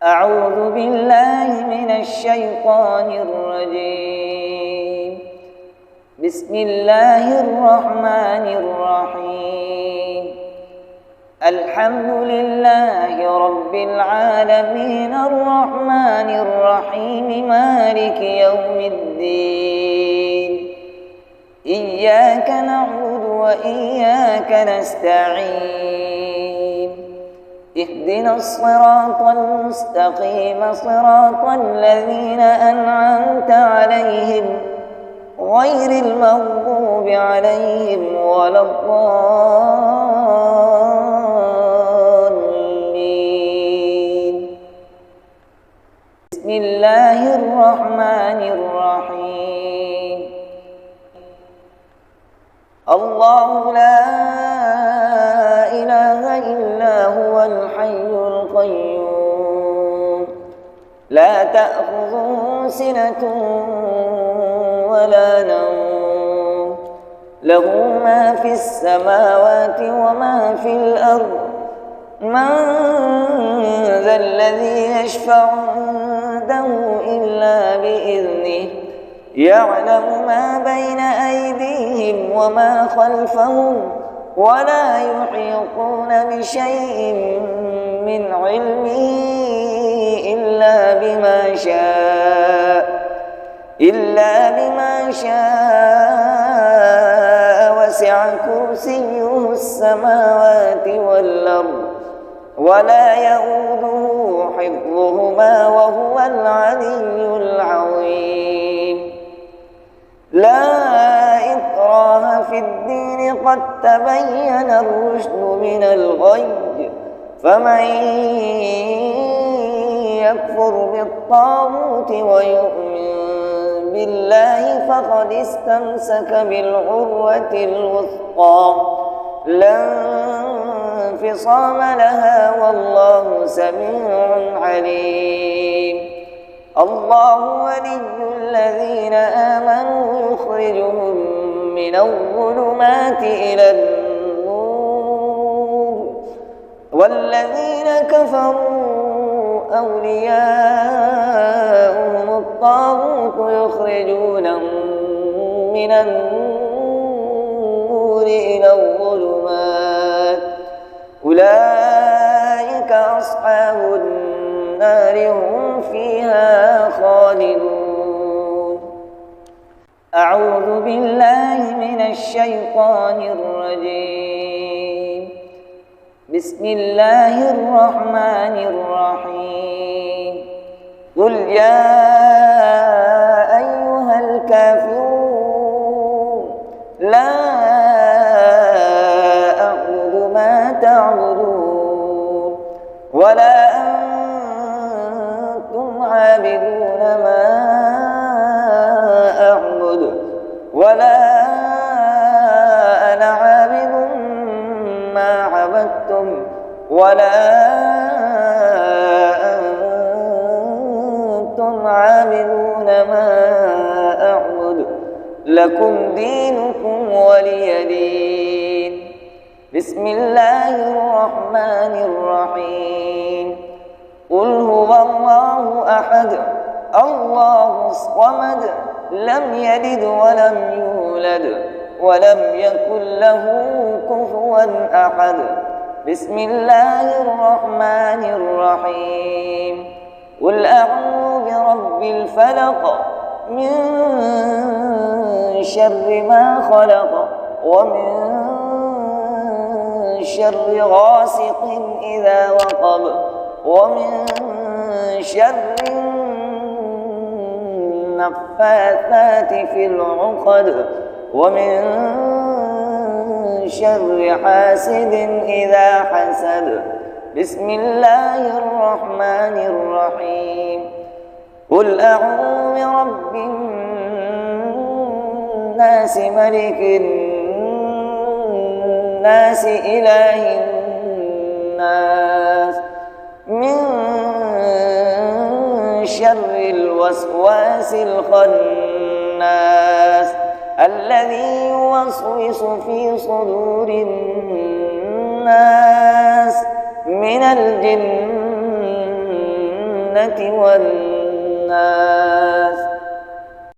أعوذ بالله من الشيطان الرجيم. بسم الله الرحمن الرحيم. الحمد لله رب العالمين الرحمن الرحيم مالك يوم الدين. إياك نعبد وإياك نستعين. اهدنا الصراط المستقيم صراط الذين أنعمت عليهم غير المغضوب عليهم ولا الضالين. بسم الله الرحمن الرحيم. الله لا إله إلا هو الحي القيوم لا تأخذه سنة ولا نوم له ما في السماوات وما في الأرض. من ذا الذي يشفع عنده إلا بإذنه يعلم ما بين أيديهم وما خلفهم ولا يحيطون بشيء من علمه إلا بما شاء وسع كرسيه السماوات والأرض ولا يؤوده حفظهما وهو العلي العظيم. لا إكراه في الدين قد تبين الرشد من الغي. فمن يكفر بالطاغوت ويؤمن بالله فقد استمسك بالعروة الوثقى لا انفصام لها والله سميع عليم. الله ولي الذين آمنوا يخرجهم من الظلمات إلى النور والذين كفروا أولياؤهم الطاغوت يخرجونهم من النور إلى الظلمات. أولئك أصحاب النار هم فيها خالدون. أعوذ بالله من الشيطان الرجيم. بسم الله الرحمن الرحيم. قل يا أيها الكافرون لا أعبد ما تعبدون ولا أنتم عابدون ما أعبد ولا أنا عابد ما عبدتم ولا أنتم عابدون ما أعبد لكم دينكم ولي دين. بسم الله الرحمن الرحيم. قل هو الله أحد الله الصمد لم يلد ولم يولد ولم يكن له كفوا أحد. بسم الله الرحمن الرحيم. قل أعوذ برب الفلق من شر ما خلق ومن شر غاسق إذا وقب ومن شر النفاثات في العقد ومن شر حاسد إذا حسد. بسم الله الرحمن الرحيم. قل أعوذ برب الناس ملك الناس إله الناس من شر الوسواس الخناس الذي يوسوس في صدور الناس من الجنة الجنة والنار.